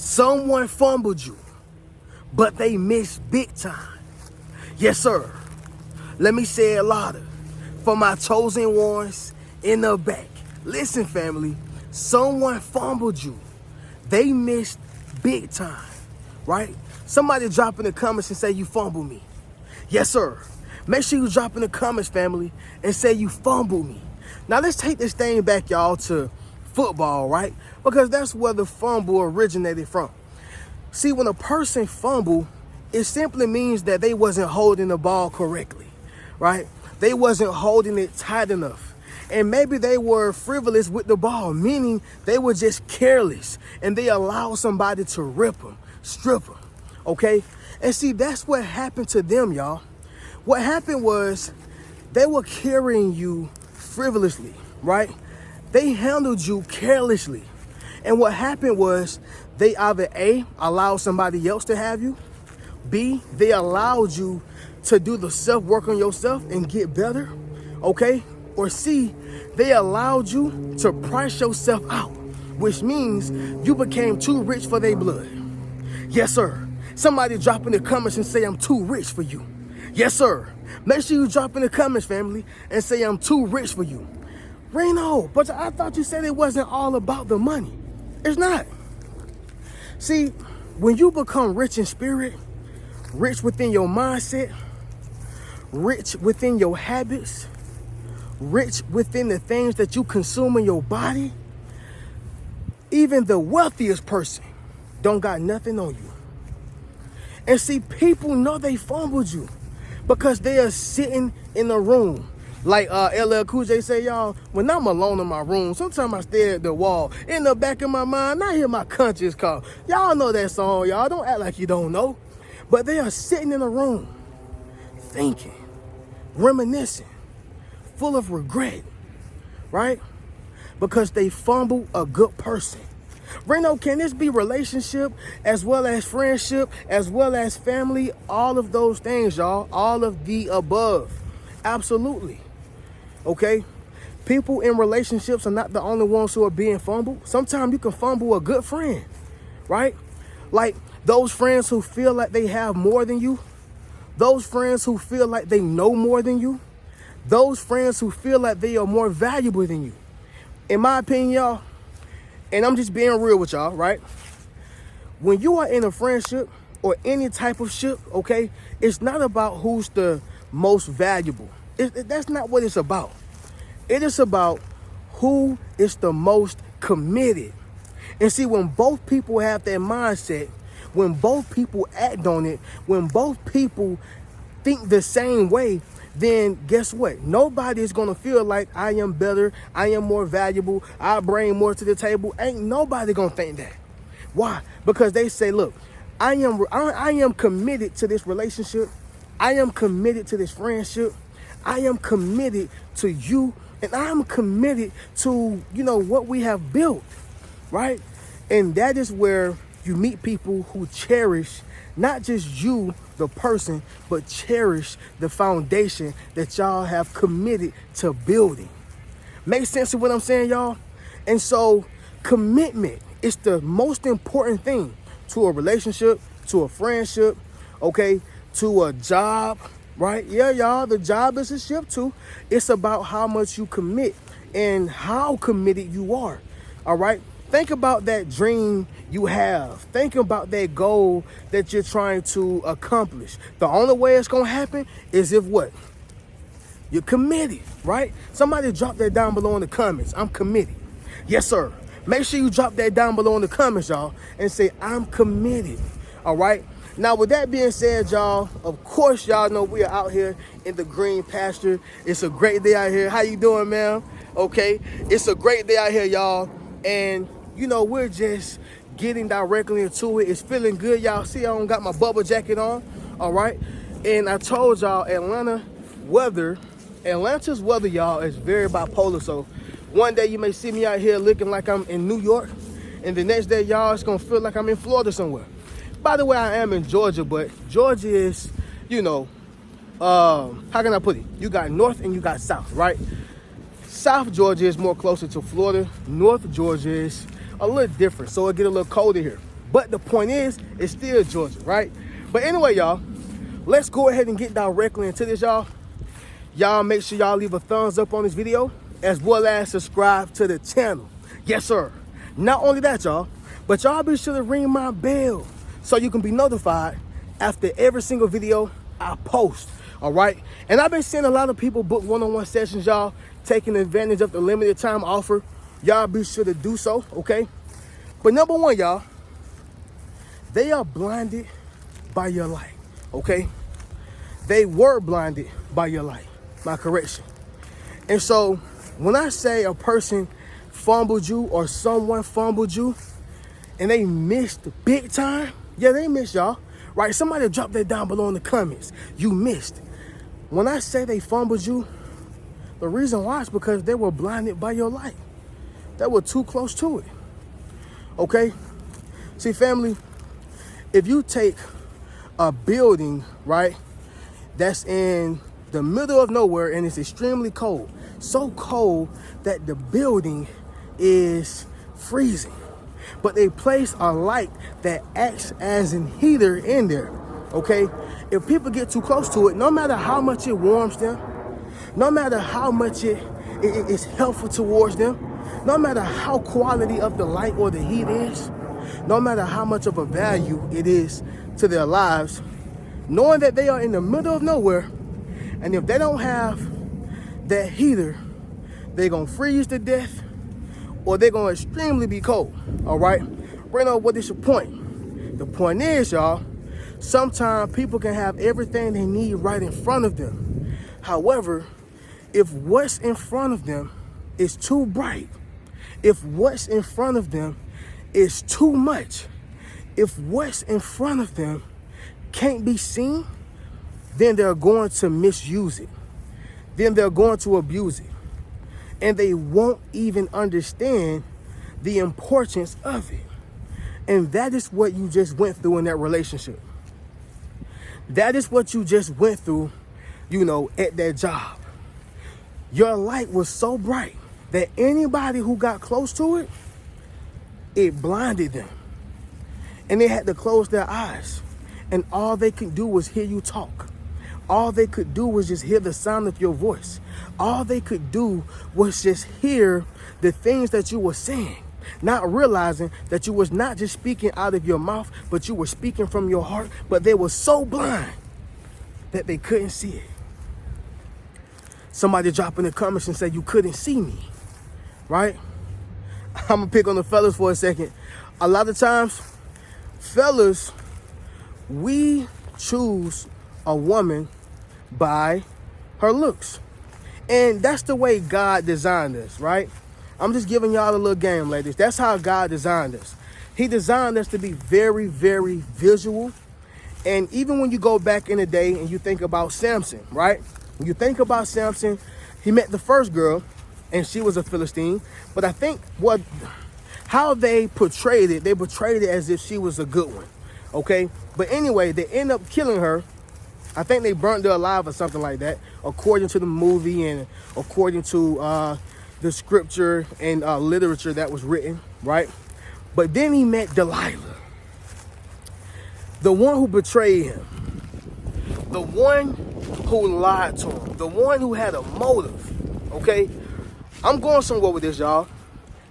Someone fumbled you, but they missed big time. Yes, sir. Let me say it louder for my chosen ones in the back. Listen, family, someone fumbled you. They missed big time, right? Somebody drop in the comments and say you fumbled me. Yes, sir. Make sure you drop in the comments, family, and say you fumbled me. Now, let's take this thing back, y'all, to football, right? Because that's where the fumble originated from. See, when a person fumble, it simply means that they wasn't holding the ball correctly, right? They wasn't holding it tight enough. And maybe they were frivolous with the ball, meaning they were just careless and they allowed somebody to rip them, strip them, okay? And see, that's what happened to them, y'all. What happened was they were carrying you frivolously, right? They handled you carelessly. And what happened was they either A, allowed somebody else to have you, B, they allowed you to do the self-work on yourself and get better, okay? Or C, they allowed you to price yourself out, which means you became too rich for their blood. Yes, sir. Somebody drop in the comments and say I'm too rich for you. Yes, sir. Make sure you drop in the comments, family, and say I'm too rich for you. Reno, but I thought you said it wasn't all about the money. It's not. See, when you become rich in spirit, rich within your mindset, rich within your habits, rich within the things that you consume in your body, even the wealthiest person don't got nothing on you. And see, people know they fumbled you because they are sitting in a room. Like LL Cool J say, y'all, when I'm alone in my room, sometimes I stare at the wall. In the back of my mind, I hear my conscience call. Y'all know that song, y'all. Don't act like you don't know. But they are sitting in a room, thinking, reminiscing, full of regret, right? Because they fumbled a good person. Reno, can this be relationship as well as friendship, as well as family? All of those things, y'all. All of the above. Absolutely. Okay? People in relationships are not the only ones who are being fumbled. Sometimes you can fumble a good friend, right? Like those friends who feel like they have more than you. Those friends who feel like they know more than you. Those friends who feel like they are more valuable than you. In my opinion, y'all, and I'm just being real with y'all, right? When you are in a friendship or any type of ship, okay, it's not about who's the most valuable. That's not what it's about. It is about who is the most committed. And see, when both people have that mindset, when both people act on it, when both people think the same way, then guess what? Nobody is going to feel like I am better, I am more valuable, I bring more to the table. Ain't nobody going to think that. Why? Because they say, look, I am committed to this relationship. I am committed to this friendship. I am committed to you, and I am committed to, what we have built, right? And that is where you meet people who cherish not just you, the person, but cherish the foundation that y'all have committed to building. Make sense of what I'm saying, y'all? And so commitment is the most important thing to a relationship, to a friendship, okay, to a job, right? Yeah, y'all, the job is a ship too. It's about how much you commit and how committed you are, all right? Think about that dream you have. Think about that goal that you're trying to accomplish. The only way it's going to happen is if what? You're committed, right? Somebody drop that down below in the comments. I'm committed. Yes, sir. Make sure you drop that down below in the comments, y'all, and say, I'm committed, all right? Now, with that being said, y'all, of course, y'all know we are out here in the green pasture. It's a great day out here. How you doing, man? Okay, it's a great day out here, y'all, and we're just getting directly into it. It's feeling good. Y'all see I don't got my bubble jacket on, all right? And I told y'all Atlanta's weather, y'all, is very bipolar. So one day you may see me out here looking like I'm in New York, and the next day, y'all, it's going to feel like I'm in Florida somewhere. By the way, I am in Georgia, but Georgia is, how can I put it? You got north and you got south, right? South Georgia is more closer to Florida. North Georgia is a little different, so it get a little colder here. But the point is, it's still Georgia, right? But anyway, y'all, let's go ahead and get directly into this, y'all. Y'all make sure y'all leave a thumbs up on this video, as well as subscribe to the channel. Yes, sir. Not only that, y'all, but y'all be sure to ring my bell so you can be notified after every single video I post, all right? And I've been seeing a lot of people book one-on-one sessions, y'all, taking advantage of the limited time offer. Y'all be sure to do so, okay? But number one, y'all, they are blinded by your light, okay? They were blinded by your light, my correction. And so when I say a person fumbled you or someone fumbled you and they missed big time, yeah, they missed, y'all, right? Somebody drop that down below in the comments. You missed. When I say they fumbled you, the reason why is because they were blinded by your light. They were too close to it, okay? See, family, if you take a building, right, that's in the middle of nowhere and it's extremely cold, so cold that the building is freezing, but they place a light that acts as an heater in there, okay? If people get too close to it, no matter how much it warms them, no matter how much it is helpful towards them, no matter how quality of the light or the heat is, no matter how much of a value it is to their lives, knowing that they are in the middle of nowhere, and if they don't have that heater, they're going to freeze to death or they're going to extremely be cold, all right? Breno, what is your point? The point is, y'all, sometimes people can have everything they need right in front of them. However, if what's in front of them is too bright, if what's in front of them is too much, if what's in front of them can't be seen, then they're going to misuse it. Then they're going to abuse it. And they won't even understand the importance of it. And that is what you just went through in that relationship. That is what you just went through, you know, at that job. Your light was so bright that anybody who got close to it, it blinded them. And they had to close their eyes. And all they could do was hear you talk. All they could do was just hear the sound of your voice. All they could do was just hear the things that you were saying, not realizing that you was not just speaking out of your mouth, but you were speaking from your heart. But they were so blind that they couldn't see it. Somebody drop in the comments and say you couldn't see me, right? I'm gonna pick on the fellas for a second. A lot of times, fellas, we choose a woman by her looks. And that's the way God designed us, right? I'm just giving y'all a little game, ladies. That's how God designed us. He designed us to be very, very visual. And even when you go back in the day and you think about Samson, right? When you think about Samson, he met the first girl and she was a Philistine. But I think how they portrayed it as if she was a good one, okay? But anyway, they end up killing her. I think they burnt her alive or something like that, according to the movie and according to the scripture and literature that was written, right? But then he met Delilah, the one who betrayed him, the one who lied to him, the one who had a motive, okay? I'm going somewhere with this, y'all.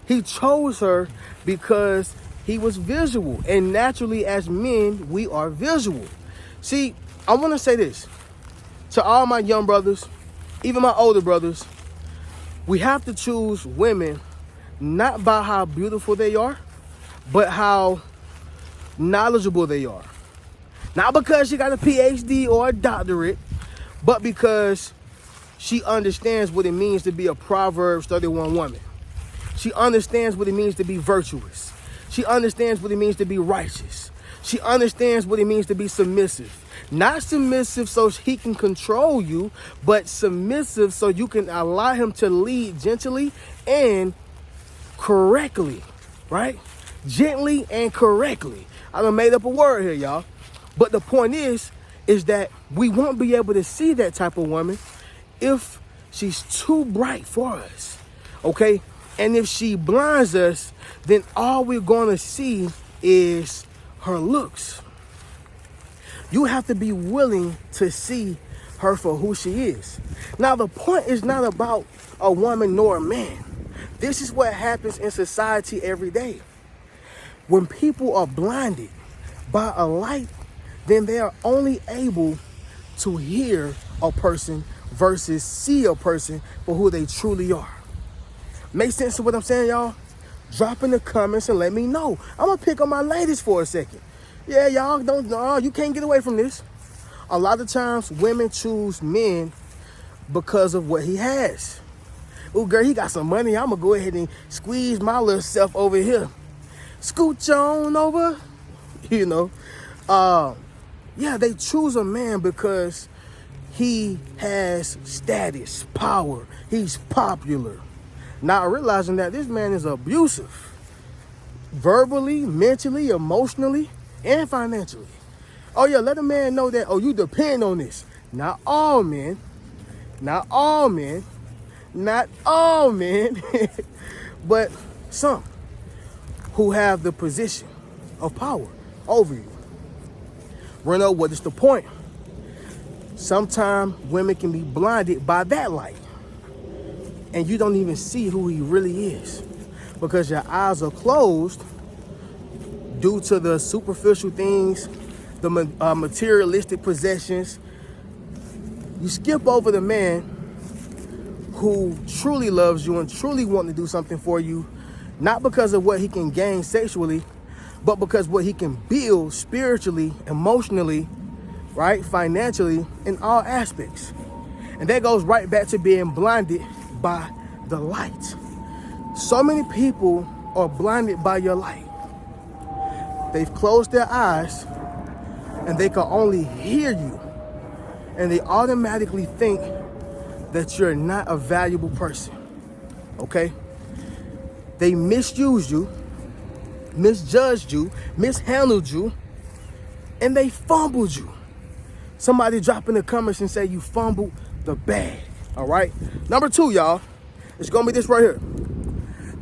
He chose her because he was visual. And naturally, as men, we are visual. See, I want to say this to all my young brothers, even my older brothers. We have to choose women not by how beautiful they are, but how knowledgeable they are. Not because she got a PhD or a doctorate, but because she understands what it means to be a Proverbs 31 woman. She understands what it means to be virtuous. She understands what it means to be righteous. She understands what it means to be submissive. Not submissive so he can control you, but submissive so you can allow him to lead gently and correctly, right? Gently and correctly. I done made up a word here, y'all. But the point is that we won't be able to see that type of woman if she's too bright for us, okay? And if she blinds us, then all we're going to see is her looks. You have to be willing to see her for who she is. Now, the point is not about a woman nor a man. This is what happens in society every day. When people are blinded by a light, then they are only able to hear a person versus see a person for who they truly are. Make sense of what I'm saying, y'all? Drop in the comments and let me know. I'm gonna pick on my ladies for a second. Yeah, y'all don't know, you can't get away from this. A lot of times women choose men because of what he has. Oh, girl, he got some money. I'm gonna go ahead and squeeze my little self over here. Scooch on over, you know. Yeah, they choose a man because he has status, power. He's popular. Not realizing that this man is abusive. Verbally, mentally, emotionally, and financially. Oh yeah, let a man know that, oh, you depend on this. Not all men. Not all men. Not all men. But some who have the position of power over you. Reno, what is the point? Sometimes women can be blinded by that light. And you don't even see who he really is. Because your eyes are closed due to the superficial things, the materialistic possessions. You skip over the man who truly loves you and truly wants to do something for you, not because of what he can gain sexually, but because what he can build spiritually, emotionally, right, financially, in all aspects. And that goes right back to being blinded by the light. So many people are blinded by your light. They've closed their eyes and they can only hear you. And they automatically think that you're not a valuable person. Okay? They misused you, misjudged you, mishandled you, and they fumbled you. Somebody drop in the comments and say you fumbled the bag. All right? Number 2, y'all, it's gonna be this right here.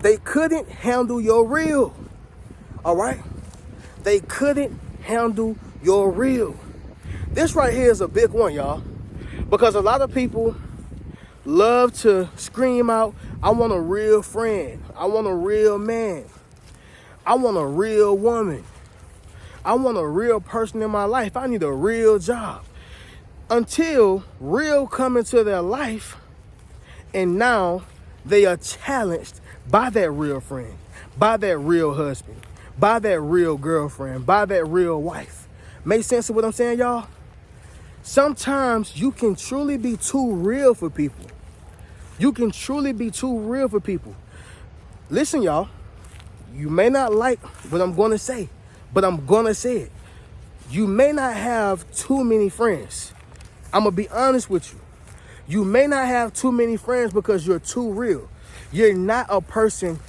They couldn't handle your real. All right? They couldn't handle your real. This right here is a big one, y'all, because a lot of people love to scream out, I want a real friend. I want a real man. I want a real woman. I want a real person in my life. I need a real job. Until real come into their life, and now they are challenged by that real friend, by that real husband, by that real girlfriend, by that real wife. Make sense of what I'm saying, y'all? Sometimes you can truly be too real for people. You can truly be too real for people. Listen, y'all, you may not like what I'm going to say, but I'm going to say it. You may not have too many friends. I'm going to be honest with you. You may not have too many friends because you're too real. You're not a person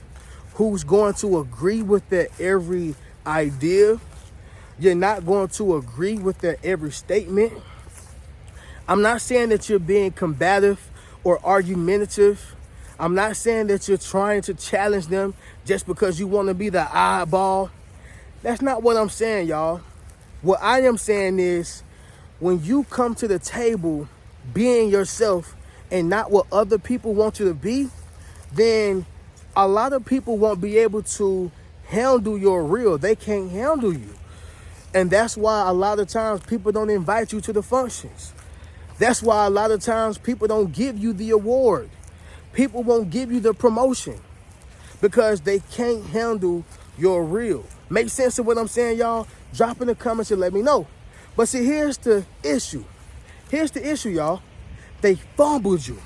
who's going to agree with their every idea. You're not going to agree with their every statement. I'm not saying that you're being combative or argumentative. I'm not saying that you're trying to challenge them just because you want to be the oddball. That's not what I'm saying, y'all. What I am saying is, when you come to the table being yourself and not what other people want you to be, then a lot of people won't be able to handle your real. They can't handle you. And that's why a lot of times people don't invite you to the functions. That's why a lot of times people don't give you the award. People won't give you the promotion because they can't handle your real. Make sense of what I'm saying, y'all? Drop in the comments and let me know. But see, here's the issue. Here's the issue, y'all. They fumbled you.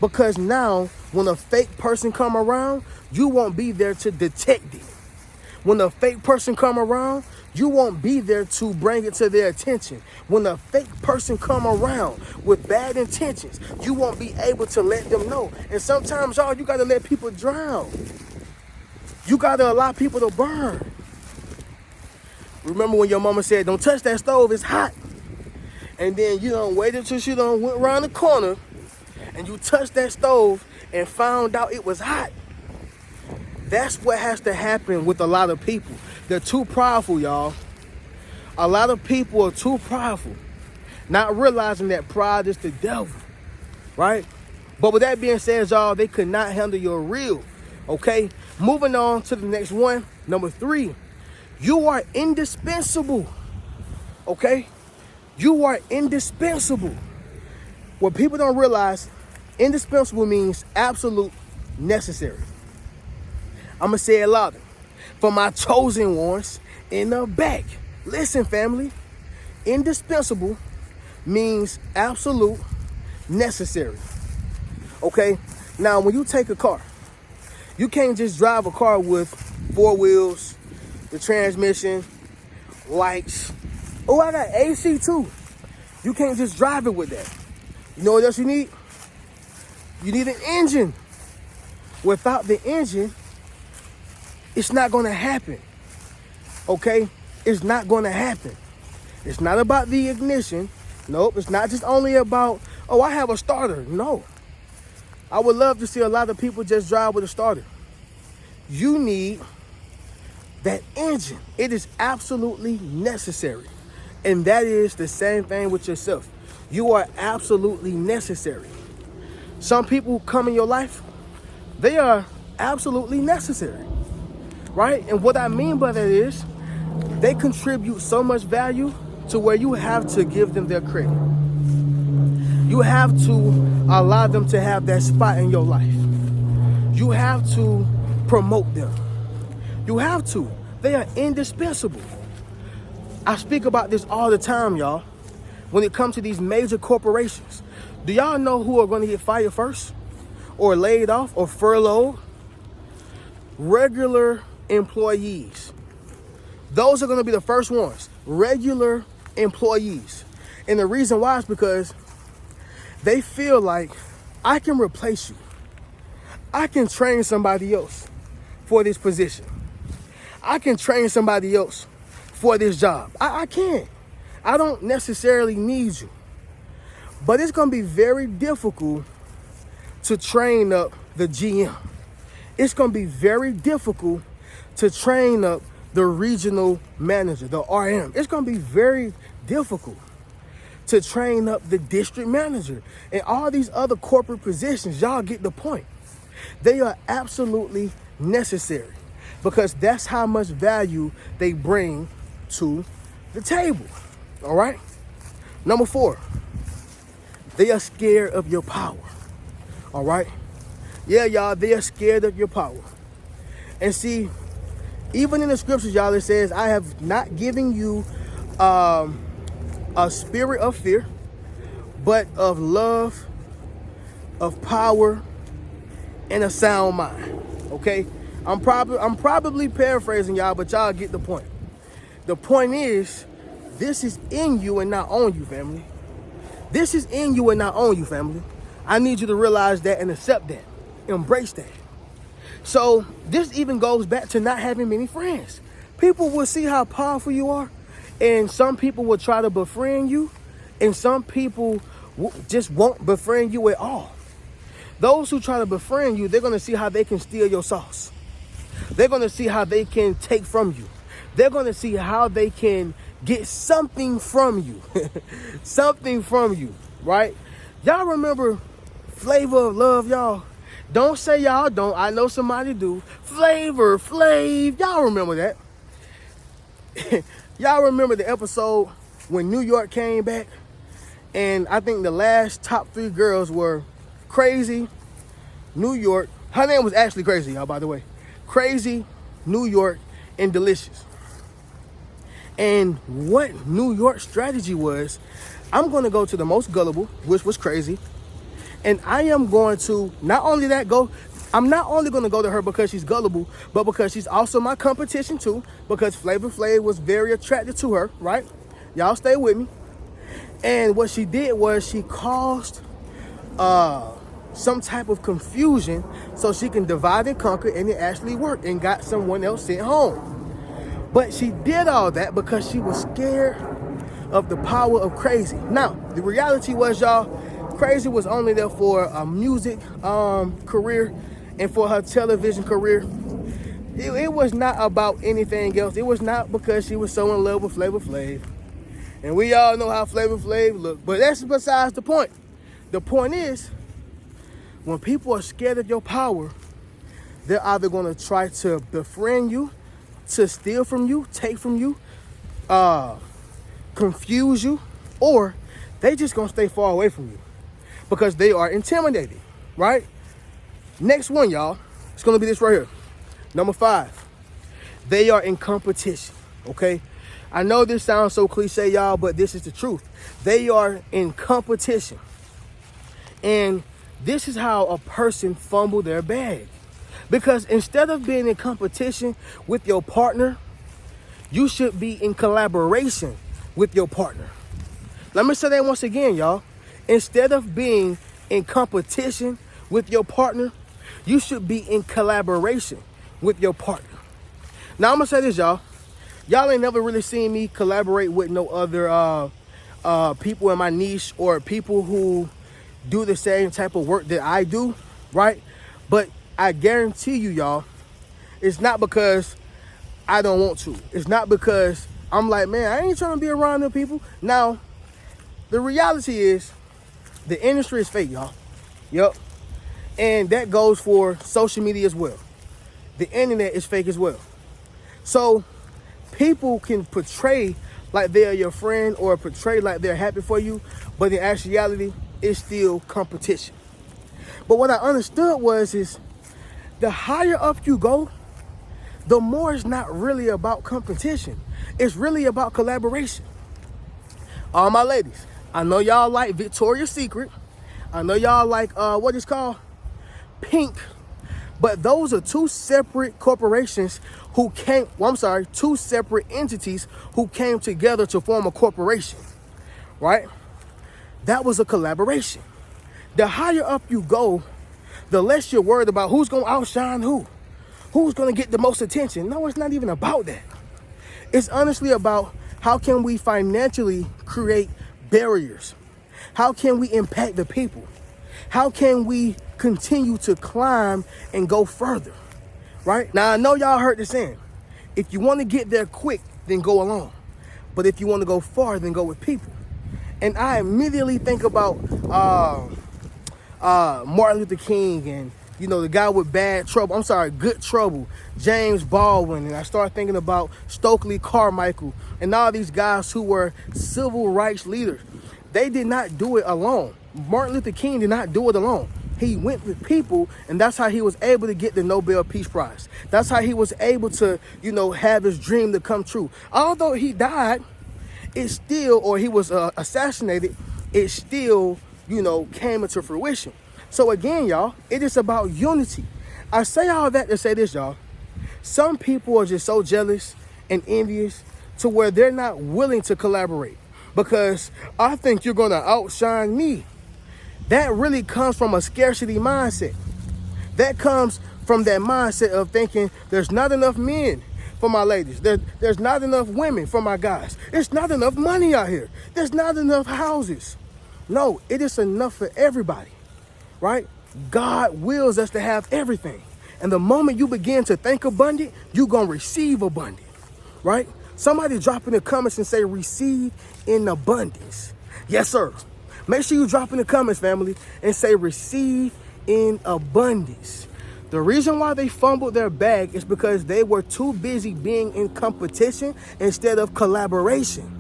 Because now, when a fake person come around, you won't be there to detect it. When a fake person come around, you won't be there to bring it to their attention. When a fake person come around with bad intentions, you won't be able to let them know. And sometimes, y'all, you got to let people drown. You got to allow people to burn. Remember when your mama said, don't touch that stove, it's hot. And then you done waited until she done went around the corner and you touched that stove and found out it was hot. That's what has to happen with a lot of people. They're too prideful, y'all. A lot of people are too prideful, not realizing that pride is the devil, right? But with that being said, y'all, they could not handle your real, okay? Moving on to the next one, number 3. You are indispensable, okay? You are indispensable. What people don't realize, indispensable means absolute necessary. I'm going to say it louder. For my chosen ones in the back. Listen, family. Indispensable means absolute necessary. Okay? Now, when you take a car, you can't just drive a car with 4 wheels, the transmission, lights. Oh, I got AC too. You can't just drive it with that. You know what else you need? You need an engine. Without the engine, it's not going to happen. Okay? It's not going to happen. It's not about the ignition. Nope. It's not just only about, oh, I have a starter. No. I would love to see a lot of people just drive with a starter. You need that engine. It is absolutely necessary. And that is the same thing with yourself. You are absolutely necessary. Some people come in your life, they are absolutely necessary, right? And what I mean by that is they contribute so much value to where you have to give them their credit. You have to allow them to have that spot in your life. You have to promote them. You have to. They are indispensable. I speak about this all the time, y'all. When it comes to these major corporations, do y'all know who are going to get fired first? Or laid off or furloughed? Regular employees. Those are going to be the first ones. Regular employees. And the reason why is because they feel like I can replace you. I can train somebody else for this position. I can train somebody else for this job. I can. I don't necessarily need you. But it's going to be very difficult to train up the GM. It's going to be very difficult to train up the regional manager, the RM. It's going to be very difficult to train up the district manager and all these other corporate positions. Y'all get the point. They are absolutely necessary because that's how much value they bring to the table. All right? Number 4, they are scared of your power. All right? Yeah, y'all, they are scared of your power. And see, even in the scriptures, y'all, it says, I have not given you a spirit of fear, but of love, of power, and a sound mind. Okay? I'm probably paraphrasing y'all, but y'all get the point. The point is, this is in you and not on you, family. This is in you and not on you, family. I need you to realize that and accept that. Embrace that. So this even goes back to not having many friends. People will see how powerful you are, and some people will try to befriend you, and some people just won't befriend you at all. Those who try to befriend you, they're going to see how they can steal your sauce. They're going to see how they can take from you. They're going to see how they can get something from you. Something from you, right? Y'all remember Flavor of Love, y'all? Don't say y'all don't. I know somebody do. Flavor Flav. Y'all remember that? Y'all remember the episode when New York came back? And I think the last top 3 girls were Crazy, New York. Her name was actually Crazy, y'all, by the way. Crazy, New York, and Delicious. And what New York's strategy was, I'm going to go to the most gullible, which was Crazy. And I am going to not only I'm not only going to go to her because she's gullible, but because she's also my competition too, because Flavor Flav was very attracted to her, right? Y'all stay with me. And what she did was she caused some type of confusion so she can divide and conquer, and it actually worked and got someone else sent home. But she did all that because she was scared of the power of Crazy. Now, the reality was, y'all, Crazy was only there for a music career and for her television career. It was not about anything else. It was not because she was so in love with Flavor Flav. And we all know how Flavor Flav looked. But that's besides the point. The point is, when people are scared of your power, they're either going to try to befriend you, to steal from you, take from you, confuse you, or they just going to stay far away from you because they are intimidated, right? Next one, y'all, it's going to be this right here. Number 5, they are in competition, okay? I know this sounds so cliche, y'all, but this is the truth. They are in competition. And this is how a person fumbled their bag. Because instead of being in competition with your partner, you should be in collaboration with your partner. Let me say that once again, y'all. Instead of being in competition with your partner, you should be in collaboration with your partner. Now, I'm going to say this, y'all. Y'all ain't never really seen me collaborate with no other people in my niche or people who do the same type of work that I do, right? But I guarantee you, y'all, it's not because I don't want to. It's not because I'm like, man, I ain't trying to be around them people. Now, the reality is the industry is fake, y'all. Yep. And that goes for social media as well. The internet is fake as well. So people can portray like they're your friend or portray like they're happy for you, but in actuality, it's still competition. But what I understood is the higher up you go, the more it's not really about competition. It's really about collaboration. All my ladies, I know y'all like Victoria's Secret. I know y'all like, what it's called? Pink. But those are two separate corporations who came, two separate entities who came together to form a corporation, right? That was a collaboration. The higher up you go, the less you're worried about who's going to outshine who's going to get the most attention. No, it's not even about that. It's honestly about how can we financially create barriers? How can we impact the people? How can we continue to climb and go further, right? Now, I know y'all heard the saying, if you want to get there quick, then go alone. But if you want to go far, then go with people. And I immediately think about Martin Luther King and, you know, the guy with Good Trouble, James Baldwin. And I started thinking about Stokely Carmichael and all these guys who were civil rights leaders. They did not do it alone. Martin Luther King did not do it alone. He went with people, and that's how he was able to get the Nobel Peace Prize. That's how he was able to, you know, have his dream to come true. Although he died, he was assassinated, it still, you know, came into fruition. So again, y'all, it is about unity. I say all that to say this, y'all. Some people are just so jealous and envious to where they're not willing to collaborate because I think you're going to outshine me. That really comes from a scarcity mindset. That comes from that mindset of thinking there's not enough men for my ladies. There's not enough women for my guys. There's not enough money out here. There's not enough houses. No, it is enough for everybody, right? God wills us to have everything. And the moment you begin to think abundant, you're going to receive abundant, right? Somebody drop in the comments and say receive in abundance. Yes, sir. Make sure you drop in the comments, family, and say receive in abundance. The reason why they fumbled their bag is because they were too busy being in competition instead of collaboration.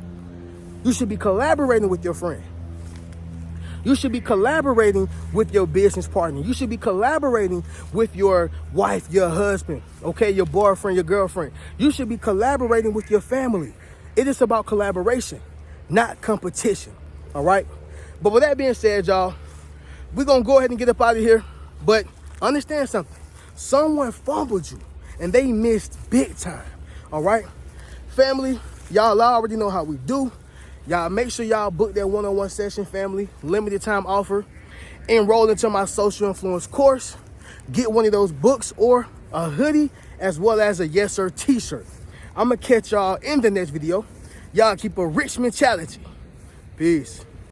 You should be collaborating with your friend. You should be collaborating with your business partner. You should be collaborating with your wife, your husband, okay, your boyfriend, your girlfriend. You should be collaborating with your family. It is about collaboration, not competition, all right? But with that being said, y'all, we're going to go ahead and get up out of here. But understand something. Someone fumbled you, and they missed big time, all right? Family, y'all already know how we do. Y'all make sure y'all book that one-on-one session, family. Limited time offer. Enroll into my social influence course. Get one of those books or a hoodie as well as a Yes Sir t-shirt. I'm going to catch y'all in the next video. Y'all keep a rich mentality. Peace.